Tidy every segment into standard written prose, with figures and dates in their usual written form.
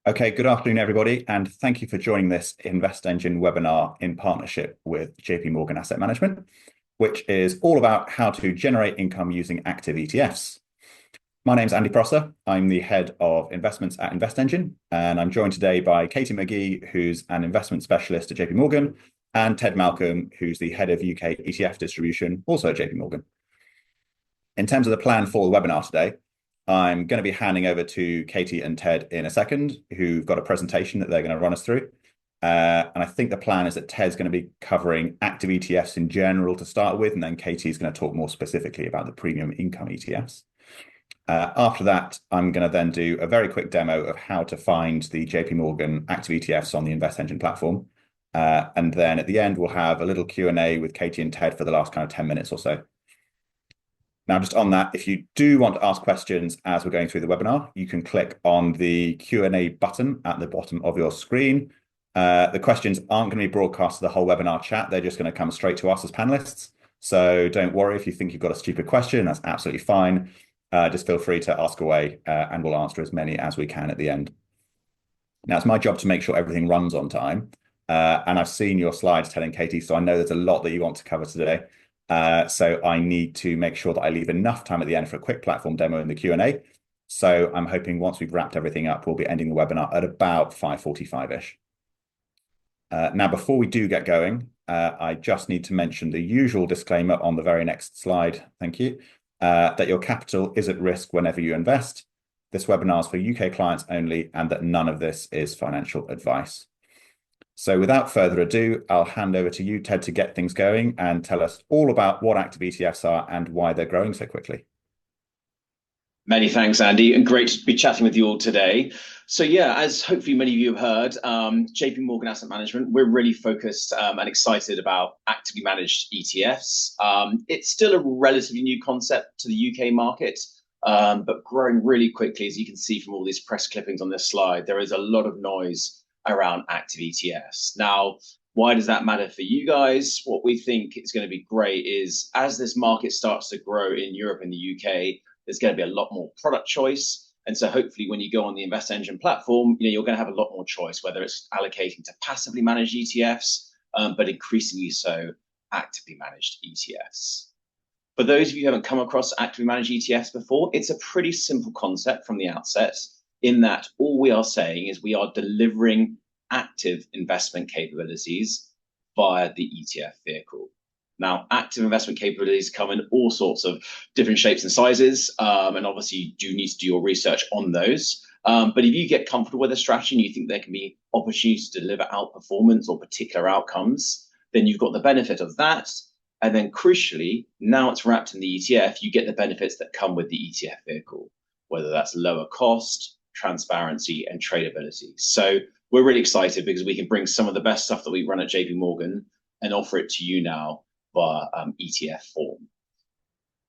Okay, good afternoon, everybody, and thank you for joining this Invest Engine webinar in partnership with JP Morgan Asset Management, which is all about how to generate income using active ETFs. My name's Andy Prosser. I'm the head of investments at Invest Engine, and I'm joined today by Katie McGee, who's an investment specialist at JP Morgan, and Ted Malcolm, who's the head of UK ETF distribution, also at JP Morgan. In terms of the plan for the webinar today, I'm going to be handing over to Katie and Ted in a second, who've got a presentation that they're going to run us through. And I think the plan is that Ted's going to be covering active ETFs in general to start with, and then Katie's going to talk more specifically about the premium income ETFs. After that, I'm going to then do a very quick demo of how to find the JP Morgan active ETFs on the Invest Engine platform. And then at the end, we'll have a little Q&A with Katie and Ted for the last kind of 10 minutes or so. Now, just on that, if you do want to ask questions as we're going through the webinar, you can click on the Q&A button at the bottom of your screen. The questions aren't going to be broadcast to the whole webinar chat. They're just going to come straight to us as panelists. So don't worry if you think you've got a stupid question, that's absolutely fine. Just feel free to ask away and we'll answer as many as we can at the end. Now, it's my job to make sure everything runs on time. And I've seen your slides, Ted and Katie, so I know there's a lot that you want to cover today. So I need to make sure that I leave enough time at the end for a quick platform demo in the Q&A. So I'm hoping once we've wrapped everything up, we'll be ending the webinar at about 5:45-ish. Now, before we do get going, I just need to mention the usual disclaimer on the very next slide. Thank you. That your capital is at risk whenever you invest. This webinar is for UK clients only, and that none of this is financial advice. So without further ado, I'll hand over to you, Ted, to get things going and tell us all about what active ETFs are and why they're growing so quickly. Many thanks, Andy, and great to be chatting with you all today. So yeah, as hopefully many of you have heard, JP Morgan Asset Management, we're really focused and excited about actively managed ETFs. It's still a relatively new concept to the UK market, but growing really quickly, as you can see from all these press clippings on this slide. There is a lot of noise around active ETFs. Now, why does that matter for you guys? What we think is going to be great is as this market starts to grow in Europe and the UK, there's going to be a lot more product choice. And so hopefully when you go on the Invest Engine platform, you're going to have a lot more choice, whether it's allocating to passively managed ETFs, but increasingly so actively managed ETFs. For those of you who haven't come across actively managed ETFs before, it's a pretty simple concept from the outset, in that all we are saying is we are delivering active investment capabilities via the ETF vehicle. Now, active investment capabilities come in all sorts of different shapes and sizes, and obviously you do need to do your research on those. But if you get comfortable with a strategy and you think there can be opportunities to deliver outperformance or particular outcomes, then you've got the benefit of that. And then crucially, now it's wrapped in the ETF, you get the benefits that come with the ETF vehicle, whether that's lower cost, transparency, and tradability. So we're really excited because we can bring some of the best stuff that we run at JP Morgan and offer it to you now via ETF form.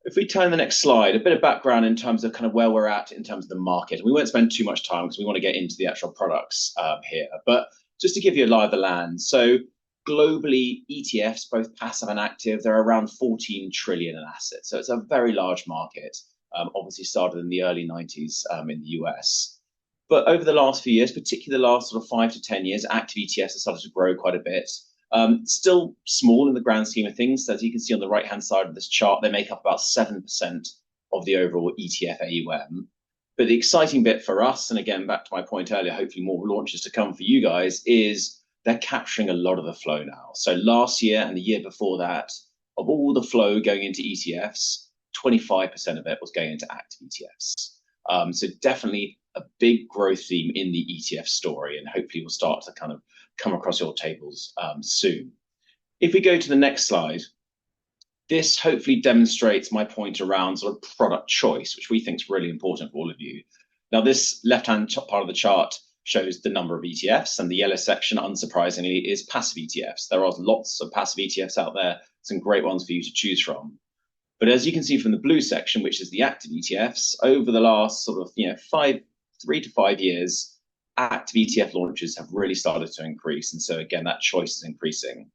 If we turn to the next slide, a bit of background in terms of kind of where we're at in terms of the market. We won't spend too much time because we want to get into the actual products here, but just to give you a lie of the land. So globally, ETFs, both passive and active, they're around 14 trillion in assets. So it's a very large market, obviously started in the early 90s in the US. But over the last few years, particularly the last sort of 5 to 10 years, active ETFs have started to grow quite a bit. Still small in the grand scheme of things. So as you can see on the right-hand side of this chart, they make up about 7% of the overall ETF AUM. But the exciting bit for us, and again, back to my point earlier, hopefully more launches to come for you guys, is they're capturing a lot of the flow now. So last year and the year before that, of all the flow going into ETFs, 25% of it was going into active ETFs. So definitely a big growth theme in the ETF story, and hopefully we'll start to kind of come across your tables soon. If we go to the next slide, this hopefully demonstrates my point around sort of product choice, which we think is really important for all of you. Now, this left-hand part of the chart shows the number of ETFs, and the yellow section, unsurprisingly, is passive ETFs. There are lots of passive ETFs out there, some great ones for you to choose from. But as you can see from the blue section, which is the active ETFs, over the last sort of 3 to 5 years, active ETF launches have really started to increase. And so again, that choice is increasing.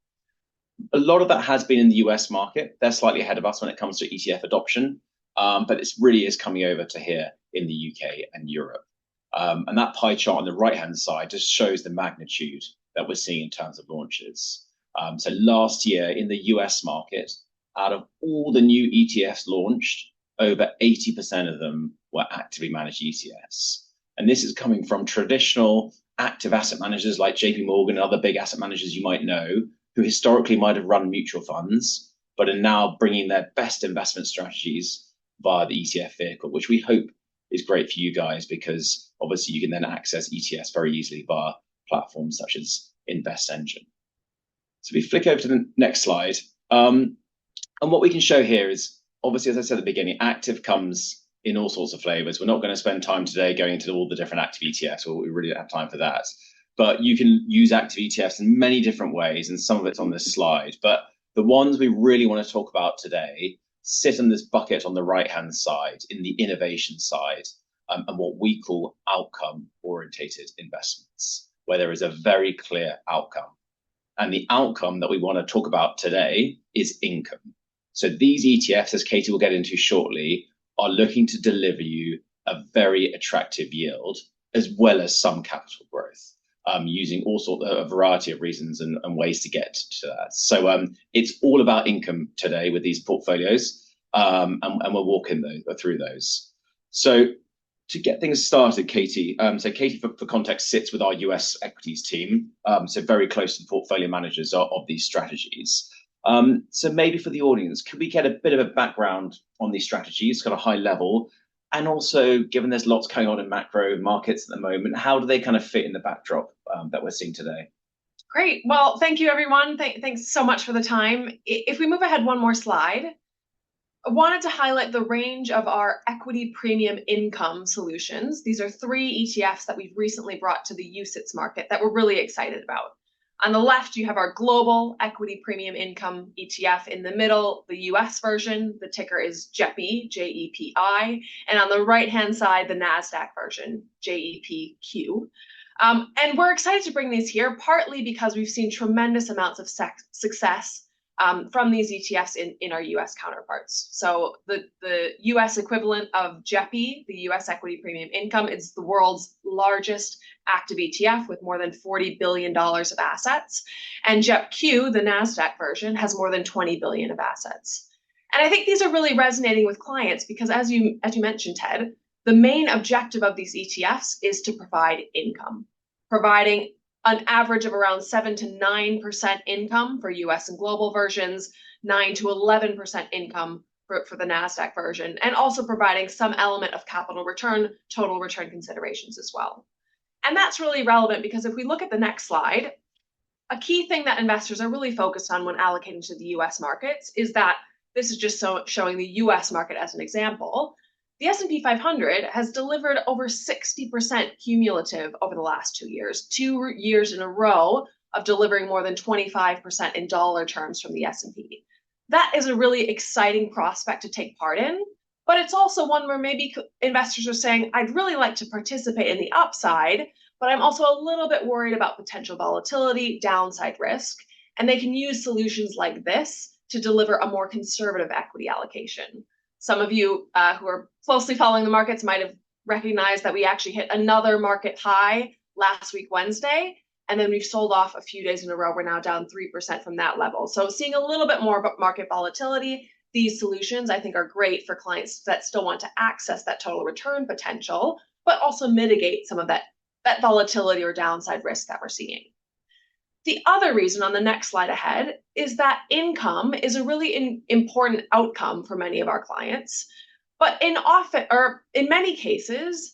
A lot of that has been in the US market. They're slightly ahead of us when it comes to ETF adoption, but it really is coming over to here in the UK and Europe. And that pie chart on the right-hand side just shows the magnitude that we're seeing in terms of launches. So last year in the US market, out of all the new ETFs launched, over 80% of them were actively managed ETFs. And this is coming from traditional active asset managers like JP Morgan and other big asset managers you might know, who historically might have run mutual funds, but are now bringing their best investment strategies via the ETF vehicle, which we hope is great for you guys, because obviously you can then access ETFs very easily via platforms such as Invest Engine. So we flick over to the next slide. And what we can show here is, obviously, as I said at the beginning, active comes in all sorts of flavors. We're not going to spend time today going into all the different active ETFs, or we really don't have time for that. But you can use active ETFs in many different ways, and some of it's on this slide. But the ones we really want to talk about today sit in this bucket on the right-hand side, in the innovation side, and what we call outcome-orientated investments, where there is a very clear outcome. And the outcome that we want to talk about today is income. So these ETFs, as Katie will get into shortly, are looking to deliver you a very attractive yield, as well as some capital growth, using all sorts of a variety of reasons and ways to get to that. So it's all about income today with these portfolios, and we'll walk through those. So to get things started, Katie, for context, sits with our US equities team, so very close to the portfolio managers of these strategies. So maybe for the audience, could we get a bit of a background on these strategies, kind of high level, and also, given there's lots going on in macro markets at the moment, how do they kind of fit in the backdrop that we're seeing today? Great. Well, thank you, everyone. Thanks so much for the time. If we move ahead one more slide, I wanted to highlight the range of our equity premium income solutions. These are 3 ETFs that we've recently brought to the UCITS market that we're really excited about. On the left, you have our global equity premium income ETF. In the middle, the US version, the ticker is JEPI, JEPI. And on the right-hand side, the NASDAQ version, JEPQ. And we're excited to bring these here, partly because we've seen tremendous amounts of success from these ETFs in our US counterparts. So the US equivalent of JEPI, the US equity premium income, is the world's largest active ETF with more than $40 billion of assets. And JEPQ, the NASDAQ version, has more than $20 billion of assets. And I think these are really resonating with clients because, as you mentioned, Ted, the main objective of these ETFs is to provide income, providing an average of around 7 to 9% income for US and global versions, 9 to 11% income for the NASDAQ version, and also providing some element of capital return, total return considerations as well. And that's really relevant because if we look at the next slide, a key thing that investors are really focused on when allocating to the US markets is that this is just showing the US market as an example. The S&P 500 has delivered over 60% cumulative over the last 2 years, 2 years in a row of delivering more than 25% in dollar terms from the S&P. That is a really exciting prospect to take part in, but it's also one where maybe investors are saying, I'd really like to participate in the upside, but I'm also a little bit worried about potential volatility, downside risk, and they can use solutions like this to deliver a more conservative equity allocation. Some of you who are closely following the markets might have recognized that we actually hit another market high last week, Wednesday, and then we've sold off a few days in a row. We're now down 3% from that level. So seeing a little bit more market volatility, these solutions I think are great for clients that still want to access that total return potential, but also mitigate some of that volatility or downside risk that we're seeing. The other reason on the next slide ahead is that income is a really important outcome for many of our clients, but in many cases,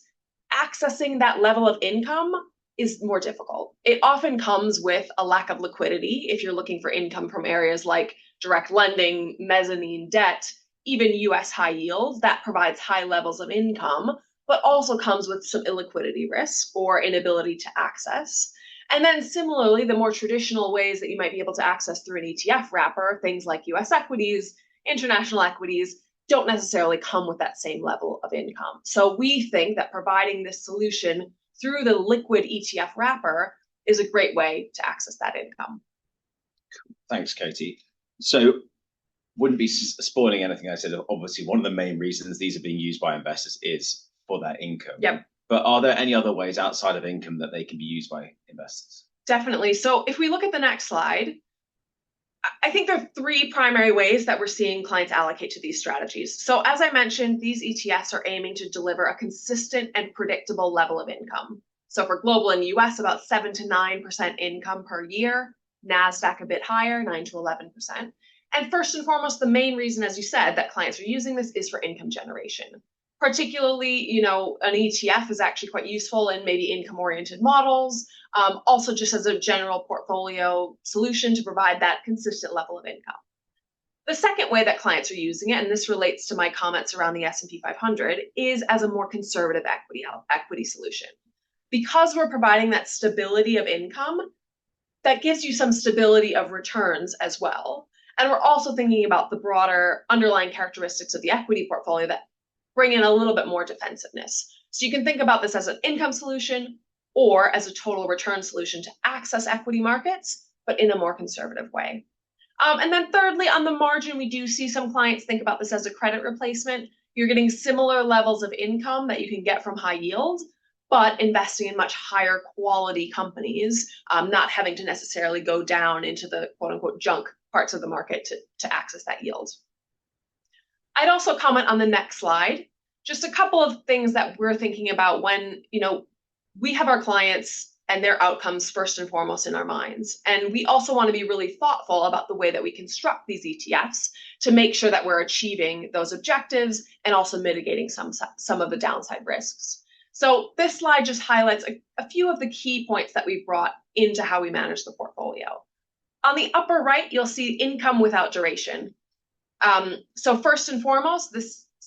accessing that level of income is more difficult. It often comes with a lack of liquidity if you're looking for income from areas like direct lending, mezzanine debt, even US high yield that provides high levels of income, but also comes with some illiquidity risk or inability to access. And then similarly, the more traditional ways that you might be able to access through an ETF wrapper, things like US equities, international equities, don't necessarily come with that same level of income. So we think that providing this solution through the liquid ETF wrapper is a great way to access that income. Thanks, Katie. So wouldn't be spoiling anything I said. Obviously, one of the main reasons these are being used by investors is for that income. Yep. But are there any other ways outside of income that they can be used by investors? Definitely. So if we look at the next slide, I think there are three primary ways that we're seeing clients allocate to these strategies. So as I mentioned, these ETFs are aiming to deliver a consistent and predictable level of income. So for global and US, about 7 to 9% income per year, NASDAQ a bit higher, 9 to 11%. And first and foremost, the main reason, as you said, that clients are using this is for income generation. Particularly, an ETF is actually quite useful in maybe income-oriented models, also just as a general portfolio solution to provide that consistent level of income. The second way that clients are using it, and this relates to my comments around the S&P 500, is as a more conservative equity solution. Because we're providing that stability of income, that gives you some stability of returns as well. And we're also thinking about the broader underlying characteristics of the equity portfolio that bring in a little bit more defensiveness. So you can think about this as an income solution or as a total return solution to access equity markets, but in a more conservative way. And then thirdly, on the margin, we do see some clients think about this as a credit replacement. You're getting similar levels of income that you can get from high yield, but investing in much higher quality companies, not having to necessarily go down into the quote unquote junk parts of the market to access that yield. I'd also comment on the next slide, just a couple of things that we're thinking about when, we have our clients and their outcomes first and foremost in our minds. And we also want to be really thoughtful about the way that we construct these ETFs to make sure that we're achieving those objectives and also mitigating some of the downside risks. So this slide just highlights a few of the key points that we've brought into how we manage the portfolio. On the upper right, you'll see income without duration. So first and foremost,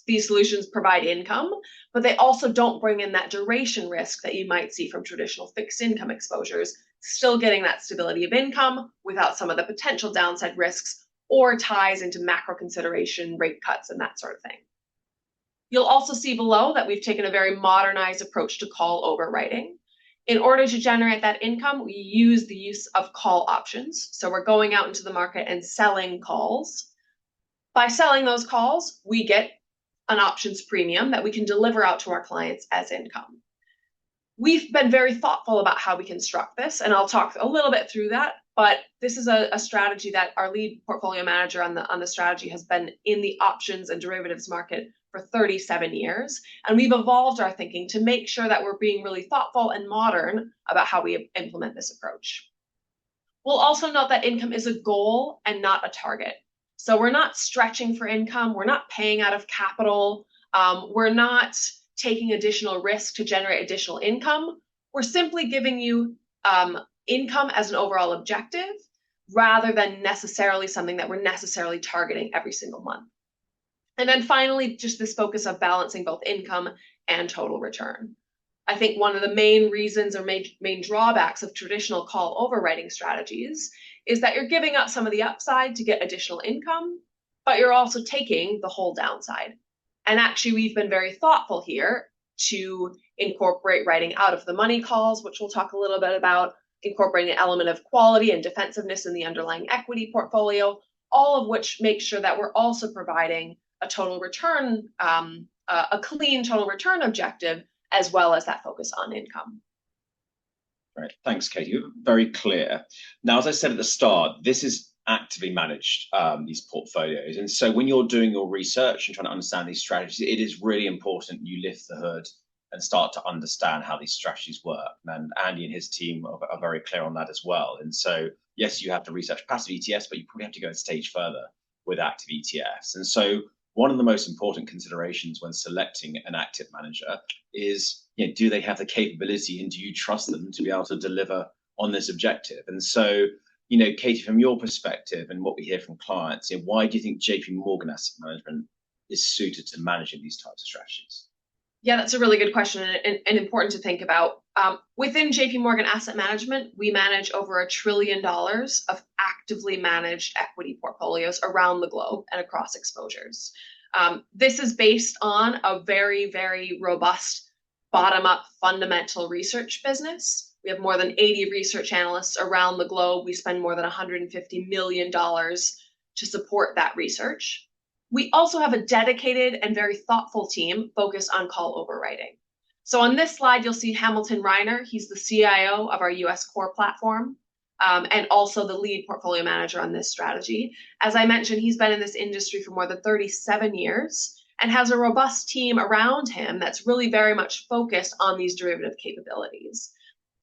these solutions provide income, but they also don't bring in that duration risk that you might see from traditional fixed income exposures, still getting that stability of income without some of the potential downside risks or ties into macro consideration, rate cuts, and that sort of thing. You'll also see below that we've taken a very modernized approach to call overwriting. In order to generate that income, we use the use of call options. So we're going out into the market and selling calls. By selling those calls, we get an options premium that we can deliver out to our clients as income. We've been very thoughtful about how we construct this, and I'll talk a little bit through that, but this is a strategy that our lead portfolio manager on the strategy has been in the options and derivatives market for 37 years, and we've evolved our thinking to make sure that we're being really thoughtful and modern about how we implement this approach. We'll also note that income is a goal and not a target. So we're not stretching for income, we're not paying out of capital, we're not taking additional risk to generate additional income. We're simply giving you income as an overall objective rather than necessarily something that we're necessarily targeting every single month. And then finally, just this focus of balancing both income and total return. I think one of the main reasons or main drawbacks of traditional call overwriting strategies is that you're giving up some of the upside to get additional income, but you're also taking the whole downside. And actually, we've been very thoughtful here to incorporate writing out of the money calls, which we'll talk a little bit about, incorporating an element of quality and defensiveness in the underlying equity portfolio, all of which makes sure that we're also providing a total return, a clean total return objective, as well as that focus on income. Right. Thanks, Katie. Very clear. Now, as I said at the start, this is actively managed, these portfolios. And so when you're doing your research and trying to understand these strategies, it is really important you lift the hood and start to understand how these strategies work. And Andy and his team are very clear on that as well. And so, yes, you have to research passive ETFs, but you probably have to go a stage further with active ETFs. And so one of the most important considerations when selecting an active manager is, do they have the capability and do you trust them to be able to deliver on this objective? And so, Katie, from your perspective and what we hear from clients, why do you think JP Morgan Asset Management is suited to managing these types of strategies? Yeah, that's a really good question and important to think about. Within JP Morgan Asset Management, we manage over $1 trillion of actively managed equity portfolios around the globe and across exposures. This is based on a very, very robust bottom-up fundamental research business. We have more than 80 research analysts around the globe. We spend more than $150 million to support that research. We also have a dedicated and very thoughtful team focused on call overwriting. So on this slide, you'll see Hamilton Reiner. He's the CIO of our US core platform, and also the lead portfolio manager on this strategy. As I mentioned, he's been in this industry for more than 37 years and has a robust team around him that's really very much focused on these derivative capabilities.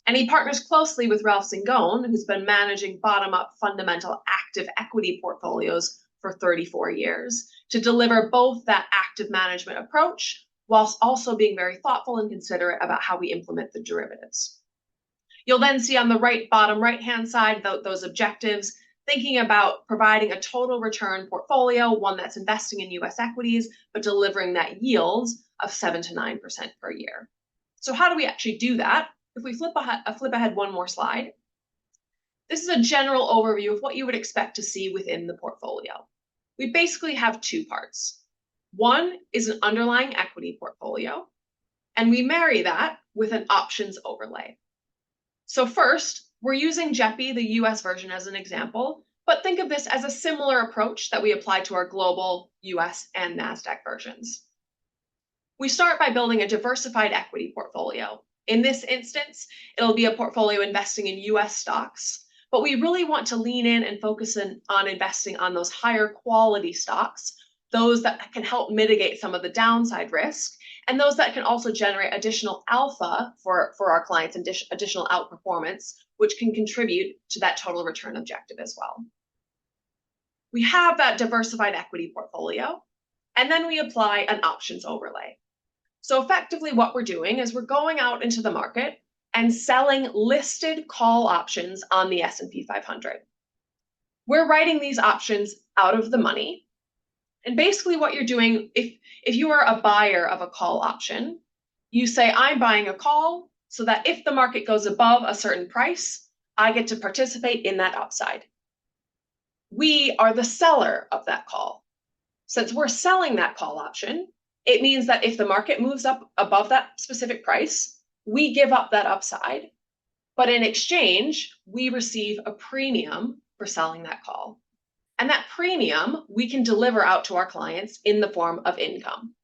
And he partners closely with Ralph Zingone, who's been managing bottom-up fundamental active equity portfolios for 34 years to deliver both that active management approach whilst also being very thoughtful and considerate about how we implement the derivatives. You'll then see on the bottom right-hand side those objectives, thinking about providing a total return portfolio, one that's investing in US equities, but delivering that yield of 7 to 9% per year. So how do we actually do that? If we flip ahead one more slide, this is a general overview of what you would expect to see within the portfolio. We basically have two parts. One is an underlying equity portfolio, and we marry that with an options overlay. So first, we're using JEPI, the US version, as an example, but think of this as a similar approach that we apply to our global US and NASDAQ versions. We start by building a diversified equity portfolio. In this instance, it'll be a portfolio investing in US stocks, but we really want to lean in and focus on investing on those higher quality stocks, those that can help mitigate some of the downside risk, and those that can also generate additional alpha for our clients and additional outperformance, which can contribute to that total return objective as well. We have that diversified equity portfolio, and then we apply an options overlay. So effectively what we're doing is we're going out into the market and selling listed call options on the S&P 500. We're writing these options out of the money. And basically what you're doing, if you are a buyer of a call option, you say, I'm buying a call so that if the market goes above a certain price, I get to participate in that upside. We are the seller of that call. Since we're selling that call option, it means that if the market moves up above that specific price, we give up that upside, but in exchange, we receive a premium for selling that call. And that premium we can deliver out to our clients in the form of income.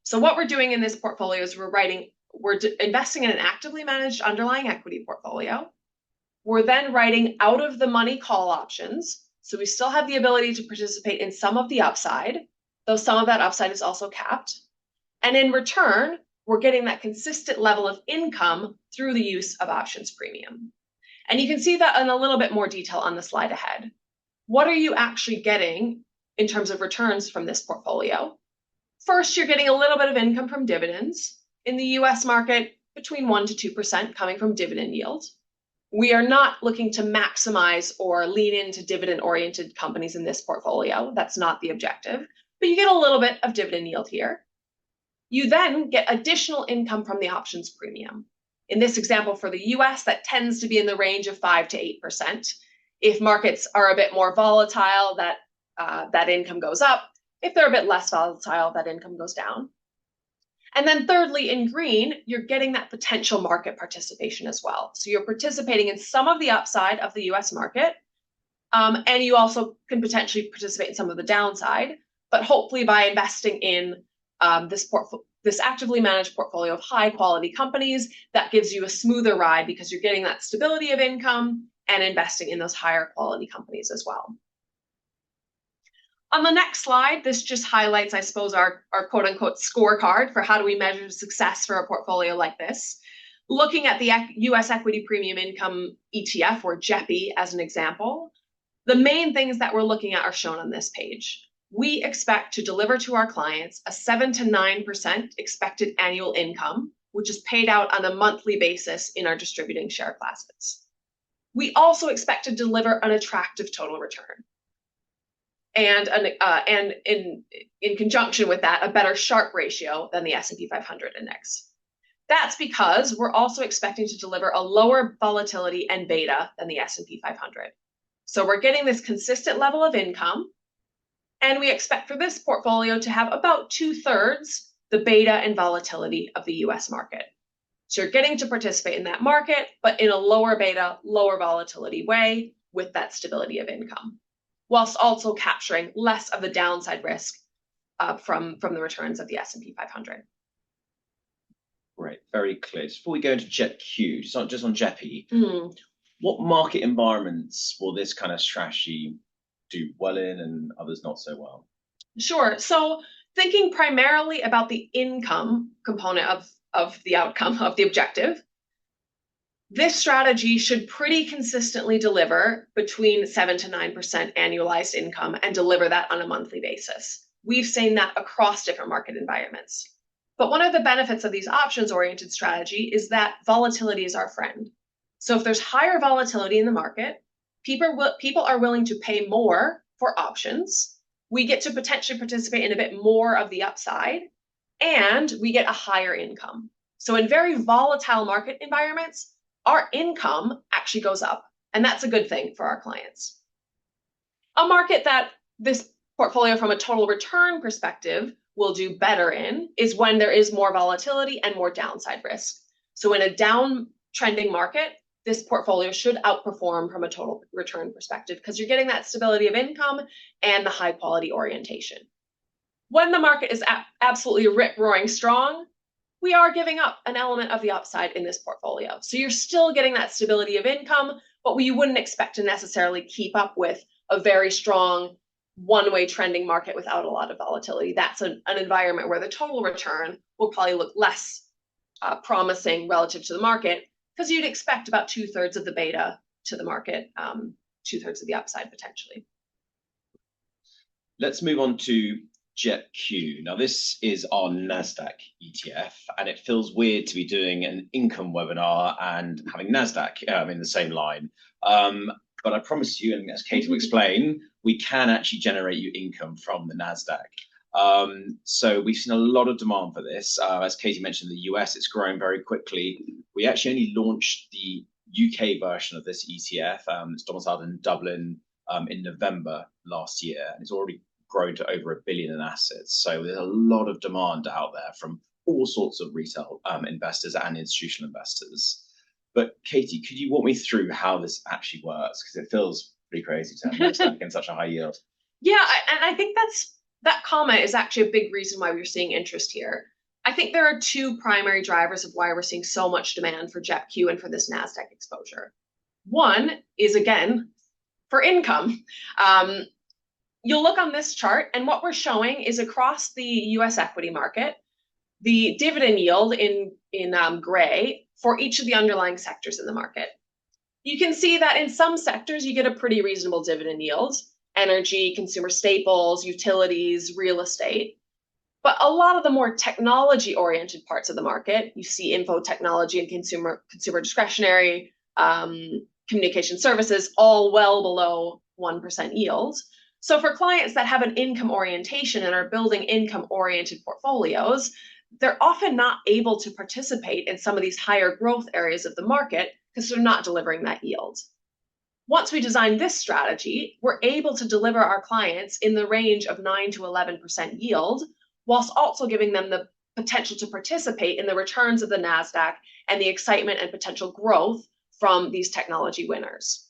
So what we're doing in this portfolio is we're investing in an actively managed underlying equity portfolio. We're then writing out of the money call options. So we still have the ability to participate in some of the upside, though some of that upside is also capped. And in return, we're getting that consistent level of income through the use of options premium. And you can see that in a little bit more detail on the slide ahead. What are you actually getting in terms of returns from this portfolio? First, you're getting a little bit of income from dividends. In the US market, between 1 to 2% coming from dividend yield. We are not looking to maximize or lean into dividend-oriented companies in this portfolio. That's not the objective, but you get a little bit of dividend yield here. You then get additional income from the options premium. In this example for the US, that tends to be in the range of 5 to 8%. If markets are a bit more volatile, that income goes up. If they're a bit less volatile, that income goes down. And then thirdly, in green, you're getting that potential market participation as well. So you're participating in some of the upside of the US market, and you also can potentially participate in some of the downside, but hopefully by investing in this actively managed portfolio of high quality companies, that gives you a smoother ride because you're getting that stability of income and investing in those higher quality companies as well. On the next slide, this just highlights, I suppose, our quote unquote scorecard for how do we measure success for a portfolio like this. Looking at the US Equity Premium Income ETF, or JEPI, as an example, the main things that we're looking at are shown on this page. We expect to deliver to our clients a 7 to 9% expected annual income, which is paid out on a monthly basis in our distributing share classes. We also expect to deliver an attractive total return. And in conjunction with that, a better Sharpe ratio than the S&P 500 index. That's because we're also expecting to deliver a lower volatility and beta than the S&P 500. So we're getting this consistent level of income, and we expect for this portfolio to have about 2/3 the beta and volatility of the US market. So you're getting to participate in that market, but in a lower beta, lower volatility way with that stability of income, whilst also capturing less of the downside risk from the returns of the S&P 500. Great, very clear. Before we go into JEPQ, just on JEPI, what market environments will this kind of strategy do well in and others not so well? Sure. So thinking primarily about the income component of the outcome of the objective, this strategy should pretty consistently deliver between 7 to 9% annualized income and deliver that on a monthly basis. We've seen that across different market environments. But one of the benefits of these options-oriented strategy is that volatility is our friend. So if there's higher volatility in the market, people are willing to pay more for options. We get to potentially participate in a bit more of the upside, and we get a higher income. So in very volatile market environments, our income actually goes up, and that's a good thing for our clients. A market that this portfolio from a total return perspective will do better in is when there is more volatility and more downside risk. So in a downtrending market, this portfolio should outperform from a total return perspective because you're getting that stability of income and the high quality orientation. When the market is absolutely rip-roaring strong, we are giving up an element of the upside in this portfolio. So you're still getting that stability of income, but you wouldn't expect to necessarily keep up with a very strong one-way trending market without a lot of volatility. That's an environment where the total return will probably look less promising relative to the market because you'd expect about 2/3 of the beta to the market, 2/3 of the upside potentially. Let's move on to JEPQ. Now, this is our NASDAQ ETF, and it feels weird to be doing an income webinar and having NASDAQ in the same line. But I promise you, and as Katie will explain, we can actually generate you income from the NASDAQ. So we've seen a lot of demand for this. As Katie mentioned, the US, it's growing very quickly. We actually only launched the UK version of this ETF. It's domiciled in Dublin in November last year, and it's already grown to over $1 billion in assets. So there's a lot of demand out there from all sorts of retail investors and institutional investors. But Katie, could you walk me through how this actually works? Because it feels pretty crazy to have NASDAQ in such a high yield. Yeah, and I think that comment is actually a big reason why we're seeing interest here. I think there are two primary drivers of why we're seeing so much demand for JEPQ and for this NASDAQ exposure. One is, again, for income. You'll look on this chart, and what we're showing is across the US equity market, the dividend yield in gray for each of the underlying sectors in the market. You can see that in some sectors, you get a pretty reasonable dividend yield: energy, consumer staples, utilities, real estate. But a lot of the more technology-oriented parts of the market, you see info technology and consumer discretionary, communication services, all well below 1% yields. So for clients that have an income orientation and are building income-oriented portfolios, they're often not able to participate in some of these higher growth areas of the market because they're not delivering that yield. Once we design this strategy, we're able to deliver our clients in the range of 9 to 11% yield, whilst also giving them the potential to participate in the returns of the NASDAQ and the excitement and potential growth from these technology winners.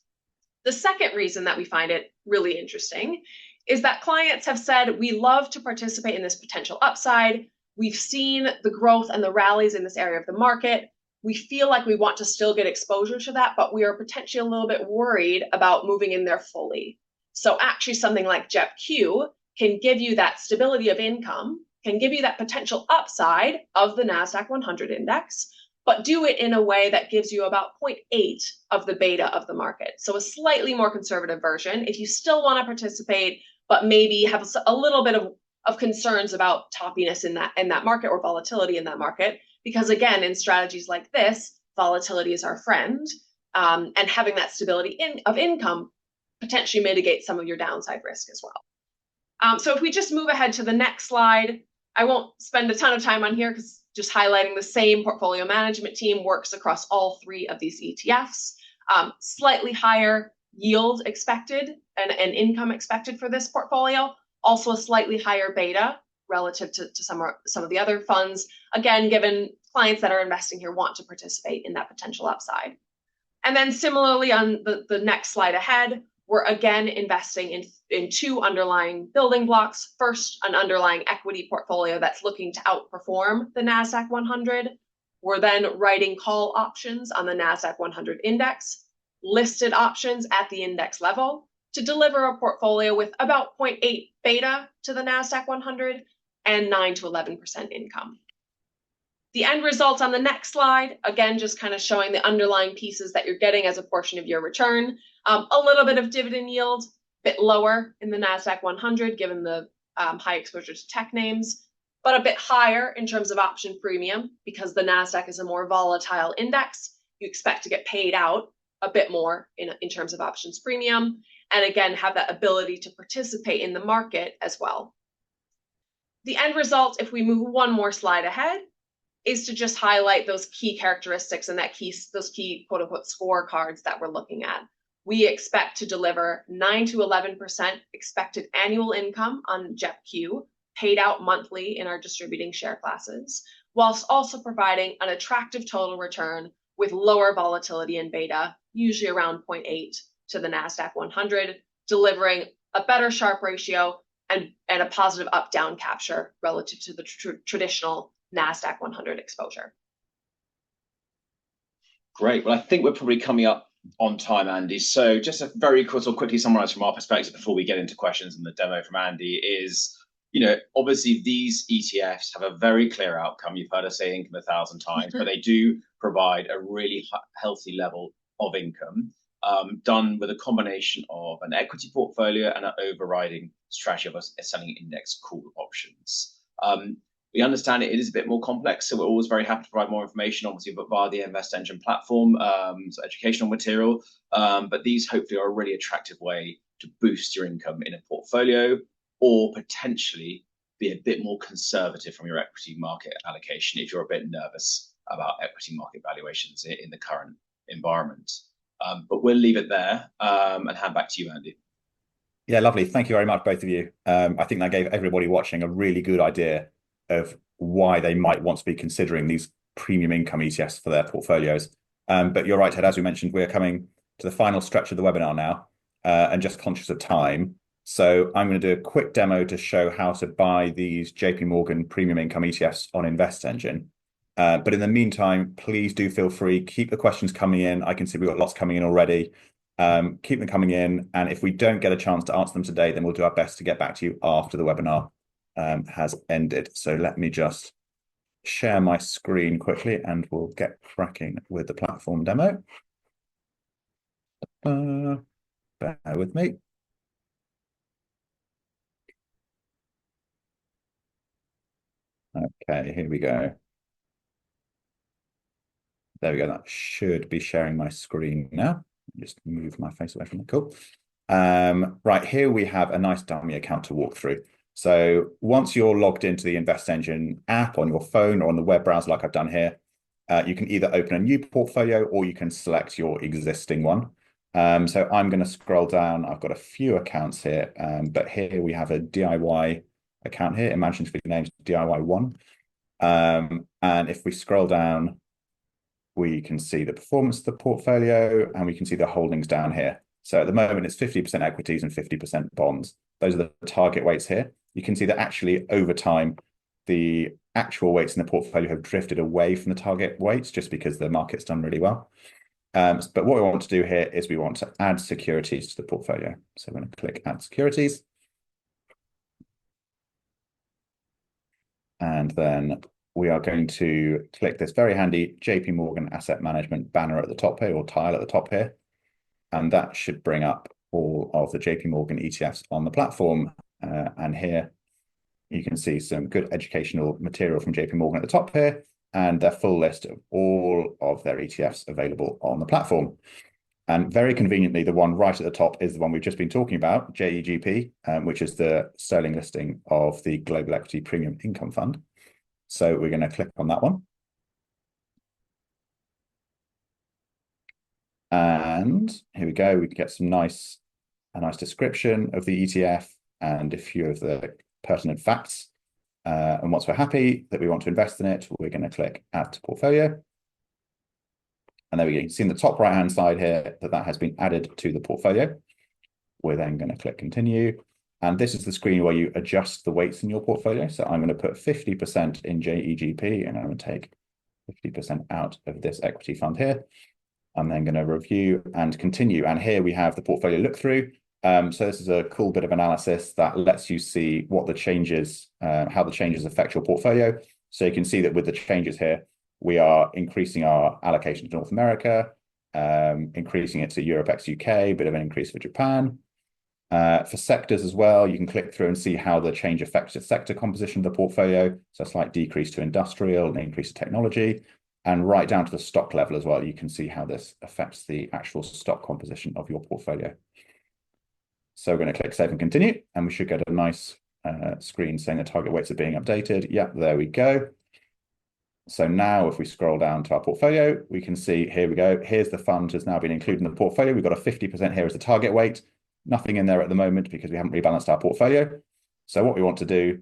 The second reason that we find it really interesting is that clients have said, we love to participate in this potential upside. We've seen the growth and the rallies in this area of the market. We feel like we want to still get exposure to that, but we are potentially a little bit worried about moving in there fully. So actually something like JEPQ can give you that stability of income, can give you that potential upside of the NASDAQ 100 index, but do it in a way that gives you about 0.8 of the beta of the market. So a slightly more conservative version if you still want to participate, but maybe have a little bit of concerns about toppiness in that market or volatility in that market. Because again, in strategies like this, volatility is our friend, and having that stability of income potentially mitigates some of your downside risk as well. So if we just move ahead to the next slide, I won't spend a ton of time on here because just highlighting the same portfolio management team works across all three of these ETFs. Slightly higher yield expected and income expected for this portfolio. Also a slightly higher beta relative to some of the other funds. Again, given clients that are investing here want to participate in that potential upside. And then similarly on the next slide ahead, we're again investing in two underlying building blocks. First, an underlying equity portfolio that's looking to outperform the NASDAQ 100, We're then writing call options on the NASDAQ 100 index, listed options at the index level to deliver a portfolio with about 0.8 beta to the NASDAQ 100 and 9 to 11% income. The end results on the next slide, again, just kind of showing the underlying pieces that you're getting as a portion of your return. A little bit of dividend yield, a bit lower in the NASDAQ 100, given the high exposure to tech names, but a bit higher in terms of option premium because the NASDAQ is a more volatile index. You expect to get paid out a bit more in terms of options premium, and again, have that ability to participate in the market as well. The end result, if we move one more slide ahead, is to just highlight those key characteristics and those key quote unquote scorecards that we're looking at. We expect to deliver 9 to 11% expected annual income on JEPQ, paid out monthly in our distributing share classes, whilst also providing an attractive total return with lower volatility and beta, usually around 0.8 to the NASDAQ 100, delivering a better Sharpe ratio and a positive up-down capture relative to the traditional NASDAQ 100 exposure. Great. Well, I think we're probably coming up on time, Andy. So just a very quickly summarize from our perspective before we get into questions and the demo from Andy is, obviously these ETFs have a very clear outcome. You've heard us say income 1,000 times, but they do provide a really healthy level of income, done with a combination of an equity portfolio and an overriding strategy of us selling index call options. We understand it is a bit more complex, so we're always very happy to provide more information, obviously, but via the Invest Engine platform, so educational material. But these hopefully are a really attractive way to boost your income in a portfolio, or potentially be a bit more conservative from your equity market allocation if you're a bit nervous about equity market valuations in the current environment. But we'll leave it there and hand back to you, Andy. Yeah, lovely. Thank you very much, both of you. I think that gave everybody watching a really good idea of why they might want to be considering these premium income ETFs for their portfolios. But you're right, Ted, as we mentioned, we're coming to the final stretch of the webinar now, and just conscious of time. So I'm going to do a quick demo to show how to buy these JP Morgan premium income ETFs on Invest Engine. But in the meantime, please do feel free, keep the questions coming in. I can see we've got lots coming in already. Keep them coming in. And if we don't get a chance to answer them today, then we'll do our best to get back to you after the webinar has ended. So let me just share my screen quickly and we'll get cracking with the platform demo. Bear with me. Okay, here we go. There we go. That should be sharing my screen now. Just move my face away from it. Cool. Right, here we have a nice dummy account to walk through. So once you're logged into the Invest Engine app on your phone or on the web browser like I've done here, you can either open a new portfolio or you can select your existing one. So I'm going to scroll down. I've got a few accounts here, but here we have a DIY account here. Imagine to be named DIY1. And if we scroll down, we can see the performance of the portfolio and we can see the holdings down here. So at the moment, it's 50% equities and 50% bonds. Those are the target weights here. You can see that actually over time, the actual weights in the portfolio have drifted away from the target weights just because the market's done really well. But what we want to do here is we want to add securities to the portfolio. So I'm going to click Add Securities. And then we are going to click this very handy JP Morgan Asset Management banner at the top here, or tile at the top here. And that should bring up all of the JP Morgan ETFs on the platform. And here you can see some good educational material from JP Morgan at the top here, and their full list of all of their ETFs available on the platform. And very conveniently, the one right at the top is the one we've just been talking about, JEGP, which is the sterling listing of the Global Equity Premium Income Fund. So we're going to click on that one. And here we go. We can get a nice description of the ETF and a few of the pertinent facts. And once we're happy that we want to invest in it, we're going to click Add to Portfolio. And there we go. You can see in the top right-hand side here that has been added to the portfolio. We're then going to click Continue. And this is the screen where you adjust the weights in your portfolio. So I'm going to put 50% in JEGP, and I'm going to take 50% out of this equity fund here. I'm then going to review and continue. And here we have the portfolio look through. So this is a cool bit of analysis that lets you see what the changes, how the changes affect your portfolio. So you can see that with the changes here, we are increasing our allocation to North America, increasing it to Europe ex UK, a bit of an increase for Japan. For sectors as well, you can click through and see how the change affects the sector composition of the portfolio. So a slight decrease to industrial, an increase to technology, and right down to the stock level as well. You can see how this affects the actual stock composition of your portfolio. So we're going to click Save and Continue, and we should get a nice screen saying the target weights are being updated. Yeah, there we go. So now if we scroll down to our portfolio, we can see, here we go. Here's the fund has now been included in the portfolio. We've got a 50% here as the target weight. Nothing in there at the moment because we haven't rebalanced our portfolio. So what we want to do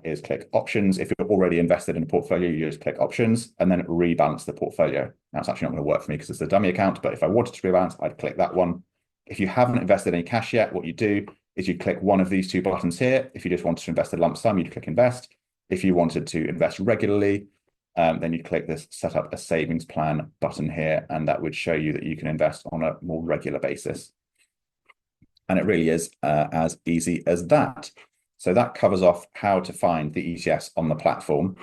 is click Options. If you're already invested in a portfolio, you just click Options and then rebalance the portfolio. Now, it's actually not going to work for me because it's a dummy account, but if I wanted to rebalance, I'd click that one. If you haven't invested any cash yet, what you do is you click one of these two buttons here. If you just wanted to invest a lump sum, you'd click Invest. If you wanted to invest regularly, then you'd click this Set up a savings plan button here, and that would show you that you can invest on a more regular basis. And it really is as easy as that. So that covers off how to find the ETFs on the platform.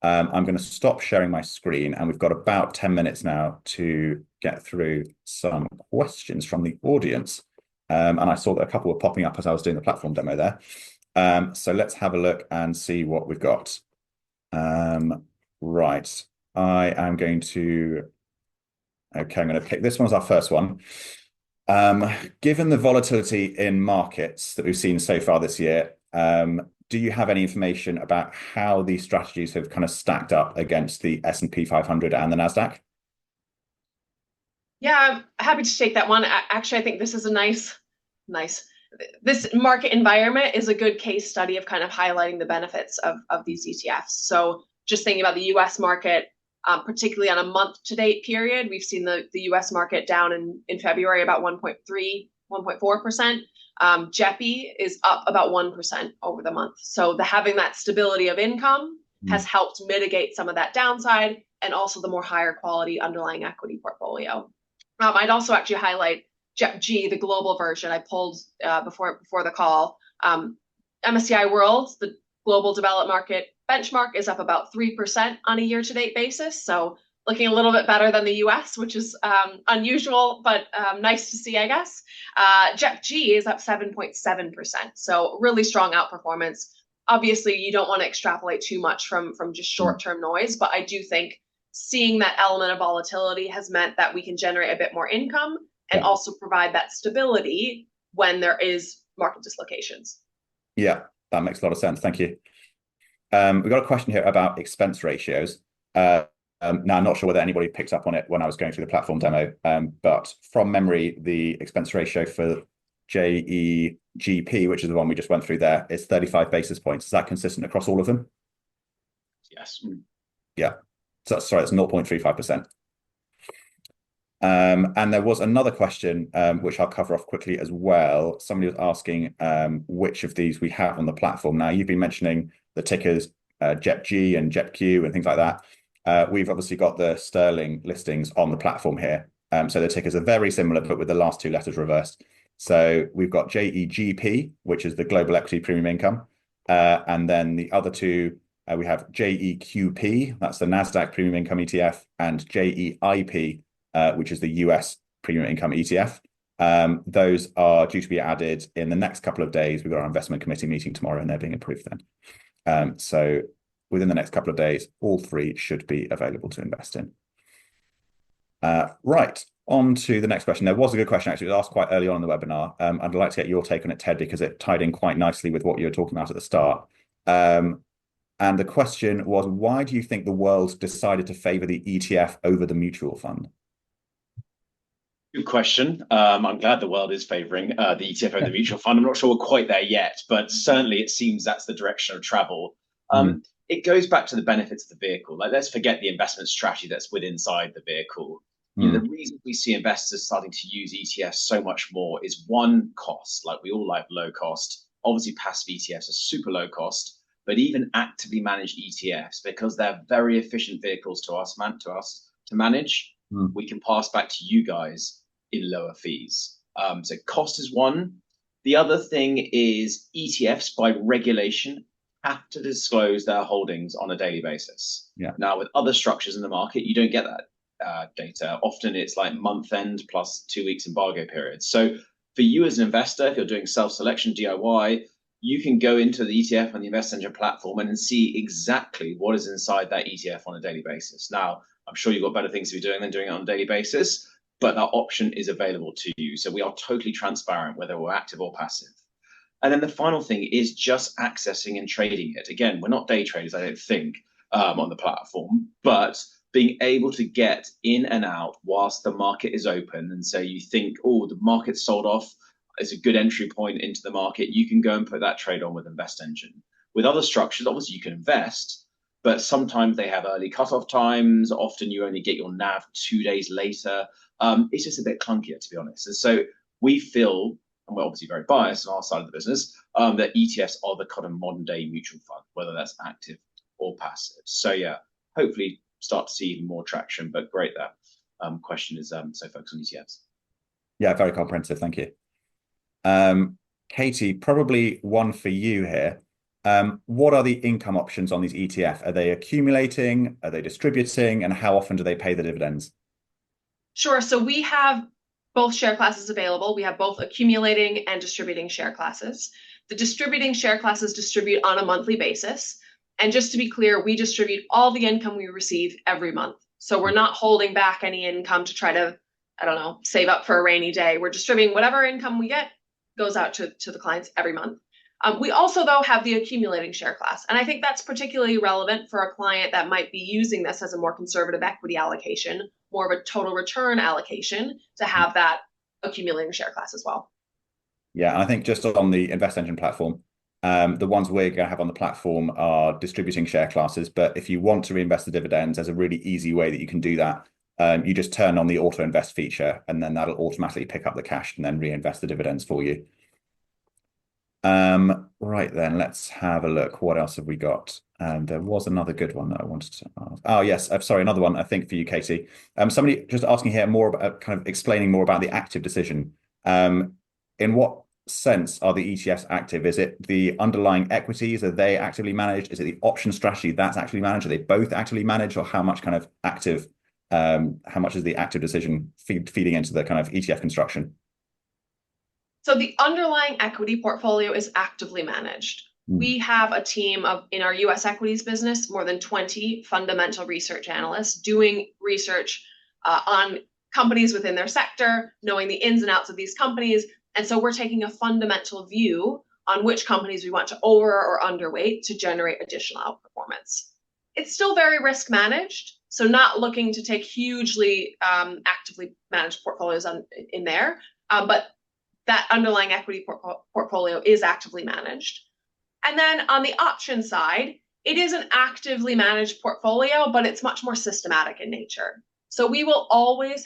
I'm going to stop sharing my screen, and we've got about 10 minutes now to get through some questions from the audience. And I saw that a couple were popping up as I was doing the platform demo there. So let's have a look and see what we've got. Right, I'm going to pick this one as our first one. Given the volatility in markets that we've seen so far this year, do you have any information about how these strategies have kind of stacked up against the S&P 500 and the NASDAQ? Yeah, I'm happy to take that one. Actually, I think this is a nice. This market environment is a good case study of kind of highlighting the benefits of these ETFs. So just thinking about the US market, particularly on a month-to-date period, we've seen the US market down in February about 1.4%. JEPI is up about 1% over the month. So having that stability of income has helped mitigate some of that downside, and also the more higher quality underlying equity portfolio. I'd also actually highlight JEPG, the global version I pulled before the call. MSCI World, the global developed market benchmark, is up about 3% on a year-to-date basis. So looking a little bit better than the US, which is unusual, but nice to see, I guess. JEPG is up 7.7%. So really strong outperformance. Obviously, you don't want to extrapolate too much from just short-term noise, but I do think seeing that element of volatility has meant that we can generate a bit more income and also provide that stability when there is market dislocations. Yeah, that makes a lot of sense. Thank you. We've got a question here about expense ratios. Now, I'm not sure whether anybody picked up on it when I was going through the platform demo, but from memory, the expense ratio for JEPQ, which is the one we just went through there, is 35 basis points. Is that consistent across all of them? Yes. Yeah. So sorry, it's 0.35%. And there was another question, which I'll cover off quickly as well. Somebody was asking which of these we have on the platform. Now, you've been mentioning the tickers JEPG and JEPQ and things like that. We've obviously got the sterling listings on the platform here. So the tickers are very similar, but with the last two letters reversed. So we've got JEGP, which is the global equity premium income. And then the other two, we have JEQP, that's the NASDAQ premium income ETF, and JEIP, which is the US premium income ETF. Those are due to be added in the next couple of days. We've got our investment committee meeting tomorrow, and they're being approved then. So within the next couple of days, all three should be available to invest in. Right, on to the next question. There was a good question, actually. It was asked quite early on in the webinar. I'd like to get your take on it, Ted, because it tied in quite nicely with what you were talking about at the start. And the question was, why do you think the world decided to favor the ETF over the mutual fund? Good question. I'm glad the world is favoring the ETF over the mutual fund. I'm not sure we're quite there yet, but certainly it seems that's the direction of travel. It goes back to the benefits of the vehicle. Like, let's forget the investment strategy that's within inside the vehicle. You know, the reason we see investors starting to use ETFs so much more is one, cost. Like, we all like low cost. Obviously, passive ETFs are super low cost. but even actively managed ETFs, because they're very efficient vehicles to manage, we can pass back to you guys in lower fees. So cost is one. The other thing is ETFs by regulation have to disclose their holdings on a daily basis. Yeah. Now, with other structures in the market, you don't get that data. Often it's like month end plus 2 weeks embargo period. So for you as an investor, if you're doing self-selection DIY, you can go into the ETF on the Invest Engine platform and see exactly what is inside that ETF on a daily basis. Now, I'm sure you've got better things to be doing than doing it on a daily basis, but that option is available to you. So we are totally transparent, whether we're active or passive. And then the final thing is just accessing and trading it. Again, we're not day traders, I don't think, on the platform, but being able to get in and out whilst the market is open. And so you think, oh, the market's sold off, it's a good entry point into the market. You can go and put that trade on with Invest Engine. With other structures, obviously you can invest, but sometimes they have early cutoff times. Often you only get your NAV 2 days later. It's just a bit clunkier, to be honest. And so we feel, and we're obviously very biased on our side of the business, that ETFs are the kind of modern day mutual fund, whether that's active or passive. So yeah, hopefully start to see even more traction, but great that question is so focused on ETFs. Yeah, very comprehensive. Thank you. Katie, probably one for you here. What are the income options on these ETF? Are they accumulating? Are they distributing? And how often do they pay the dividends? Sure. So we have both share classes available. We have both accumulating and distributing share classes. The distributing share classes distribute on a monthly basis. And just to be clear, we distribute all the income we receive every month. So we're not holding back any income to try to, I don't know, save up for a rainy day. We're distributing whatever income we get goes out to the clients every month. We also, though, have the accumulating share class. And I think that's particularly relevant for a client that might be using this as a more conservative equity allocation, more of a total return allocation, to have that accumulating share class as well. Yeah, I think just on the Invest Engine platform, the ones we're going to have on the platform are distributing share classes. But if you want to reinvest the dividends, there's a really easy way that you can do that. You just turn on the auto invest feature, and then that'll automatically pick up the cash and then reinvest the dividends for you. Right then, let's have a look. What else have we got? There was another good one that I wanted to ask. Oh, yes. I'm sorry, another one, I think, for you, Katie. Somebody just asking here more about kind of explaining more about the active decision. In what sense are the ETFs active? Is it the underlying equities? Are they actively managed? Is it the option strategy that's actively managed? Are they both actively managed, or how much kind of active, how much is the active decision feeding into the kind of ETF construction? So the underlying equity portfolio is actively managed. We have a team of, in our US equities business, more than 20 fundamental research analysts doing research on companies within their sector, knowing the ins and outs of these companies. And so we're taking a fundamental view on which companies we want to over or underweight to generate additional outperformance. It's still very risk managed, so not looking to take hugely actively managed portfolios in there, but that underlying equity portfolio is actively managed. And then on the option side, it is an actively managed portfolio, but it's much more systematic in nature. So we will always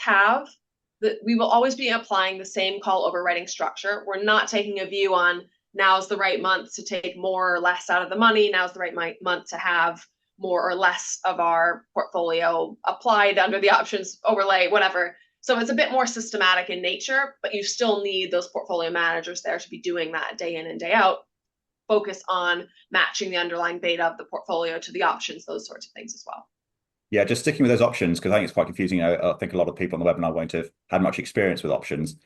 be applying the same call overwriting structure. We're not taking a view on now's the right month to take more or less out of the money. Now's the right month to have more or less of our portfolio applied under the options overlay, whatever. So it's a bit more systematic in nature, but you still need those portfolio managers there to be doing that day in and day out. Focus on matching the underlying beta of the portfolio to the options, those sorts of things as well. Yeah, just sticking with those options, because I think it's quite confusing. I think a lot of people on the webinar won't have had much experience with options.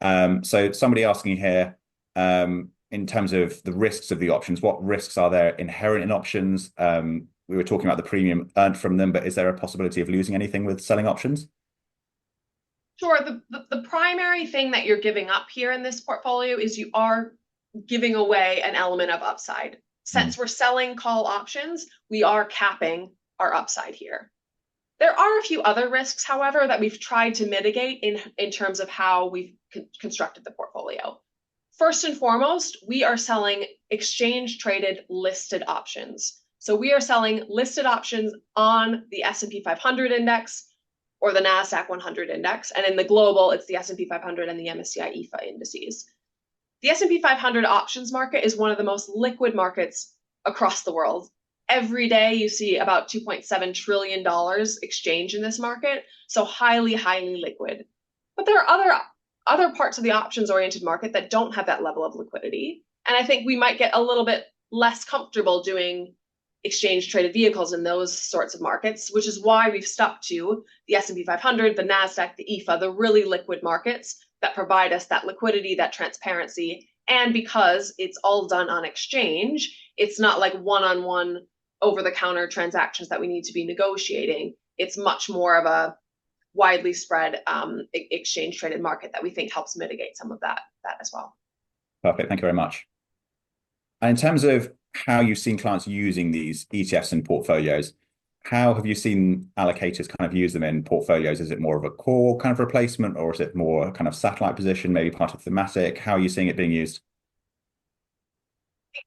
So somebody asking here, in terms of the risks of the options, what risks are there inherent in options? We were talking about the premium earned from them, but is there a possibility of losing anything with selling options? Sure. The primary thing that you're giving up here in this portfolio is you are giving away an element of upside. Since we're selling call options, we are capping our upside here. There are a few other risks, however, that we've tried to mitigate in terms of how we've constructed the portfolio. First and foremost, we are selling exchange-traded listed options. So we are selling listed options on the S&P 500 index or the NASDAQ 100 index. And in the global, it's the S&P 500 and the MSCI EFA indices. The S&P 500 options market is one of the most liquid markets across the world. Every day you see about $2.7 trillion exchange in this market, so highly, highly liquid. But there are other parts of the options-oriented market that don't have that level of liquidity. And I think we might get a little bit less comfortable doing exchange-traded vehicles in those sorts of markets, which is why we've stuck to the S&P 500, the NASDAQ, the EFA, the really liquid markets that provide us that liquidity, that transparency. And because it's all done on exchange, it's not like one-on-one over-the-counter transactions that we need to be negotiating. It's much more of a widely spread exchange-traded market that we think helps mitigate some of that as well. Perfect. Thank you very much. And in terms of how you've seen clients using these ETFs in portfolios, how have you seen allocators kind of use them in portfolios? Is it more of a core kind of replacement, or is it more a kind of satellite position, maybe part of thematic? How are you seeing it being used?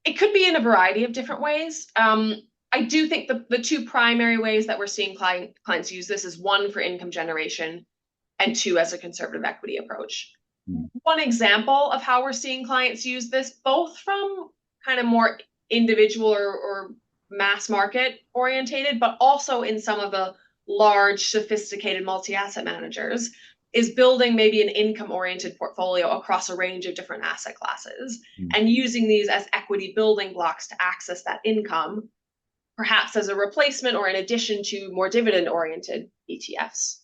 It could be in a variety of different ways. I do think the two primary ways that we're seeing clients use this is one for income generation and two as a conservative equity approach. One example of how we're seeing clients use this, both from kind of more individual or mass market orientated, but also in some of the large, sophisticated multi-asset managers, is building maybe an income-oriented portfolio across a range of different asset classes and using these as equity building blocks to access that income, perhaps as a replacement or in addition to more dividend-oriented ETFs.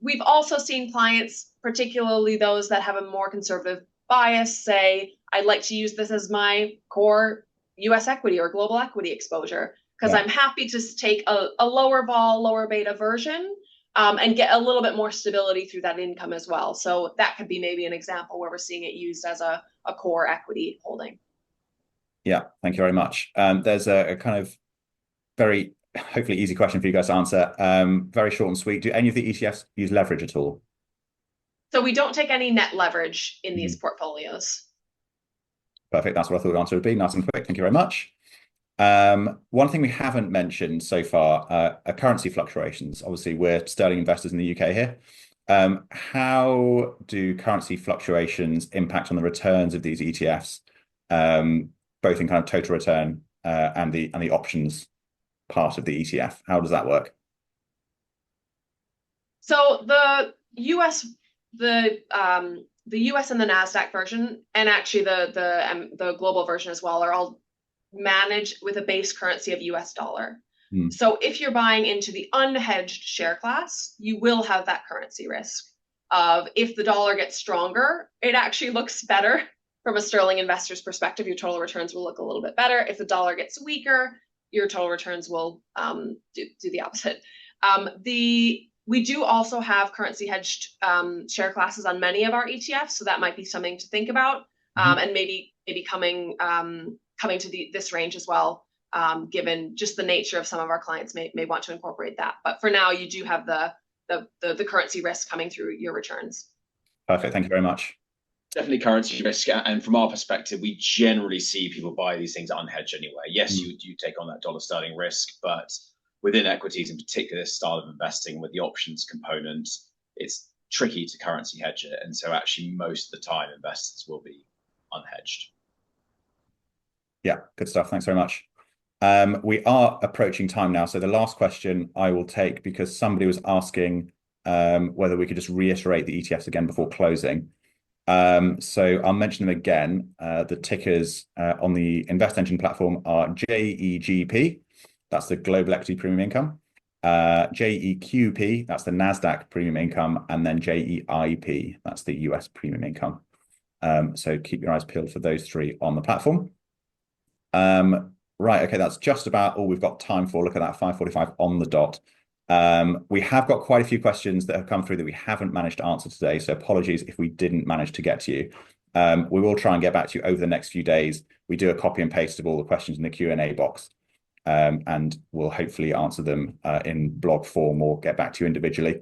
We've also seen clients, particularly those that have a more conservative bias, say, I'd like to use this as my core US equity or global equity exposure, because I'm happy to take a lower vol, lower beta version and get a little bit more stability through that income as well. So that could be maybe an example where we're seeing it used as a core equity holding. Yeah, thank you very much. There's a kind of very, hopefully easy question for you guys to answer. Very short and sweet. Do any of the ETFs use leverage at all? So we don't take any net leverage in these portfolios. Perfect. That's what I thought the answer would be. Nice and quick. Thank you very much. One thing we haven't mentioned so far are currency fluctuations. Obviously, we're sterling investors in the UK here. How do currency fluctuations impact on the returns of these ETFs, both in kind of total return and the options part of the ETF? How does that work? So the US and the NASDAQ version, and actually the global version as well, are all managed with a base currency of US dollar. So if you're buying into the unhedged share class, you will have that currency risk of, if the dollar gets stronger, it actually looks better from a sterling investor's perspective. Your total returns will look a little bit better. If the dollar gets weaker, your total returns will do the opposite. We do also have currency hedged share classes on many of our ETFs, so that might be something to think about, and maybe coming to this range as well, given just the nature of some of our clients may want to incorporate that. But for now, you do have the currency risk coming through your returns. Perfect. Thank you very much. Definitely currency risk, and from our perspective, we generally see people buy these things unhedged anyway. Yes, you take on that dollar sterling risk, but within equities, in particular, this style of investing with the options component, it's tricky to currency hedge it, and so actually most of the time investors will be unhedged. Yeah, good stuff. Thanks very much. We are approaching time now, so the last question I will take, because somebody was asking whether we could just reiterate the ETFs again before closing. So I'll mention them again. The tickers on the Invest Engine platform are JEGP, that's the Global Equity Premium Income, JEQP, that's the NASDAQ Premium Income, and then JEIP, that's the US Premium Income. So keep your eyes peeled for those three on the platform. Right, okay, that's just about all we've got time for. Look at that, 5:45 on the dot. We have got quite a few questions that have come through that we haven't managed to answer today, so apologies if we didn't manage to get to you. We will try and get back to you over the next few days. We do a copy and paste of all the questions in the Q&A box, and we'll hopefully answer them in blog form or get back to you individually.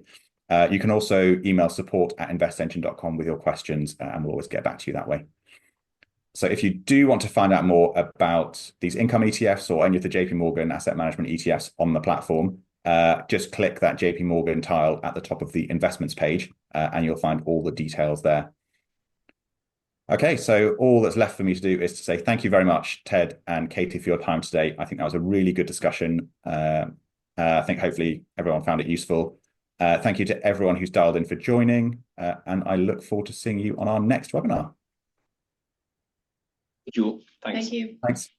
You can also email support@investengine.com with your questions, and we'll always get back to you that way. So if you do want to find out more about these income ETFs or any of the JP Morgan asset management ETFs on the platform, just click that JP Morgan tile at the top of the investments page, and you'll find all the details there. Okay, so all that's left for me to do is to say thank you very much, Ted and Katie, for your time today. I think that was a really good discussion. I think hopefully everyone found it useful. Thank you to everyone who's dialed in for joining, and I look forward to seeing you on our next webinar. Thank you all. Thanks. Thank you. Thanks.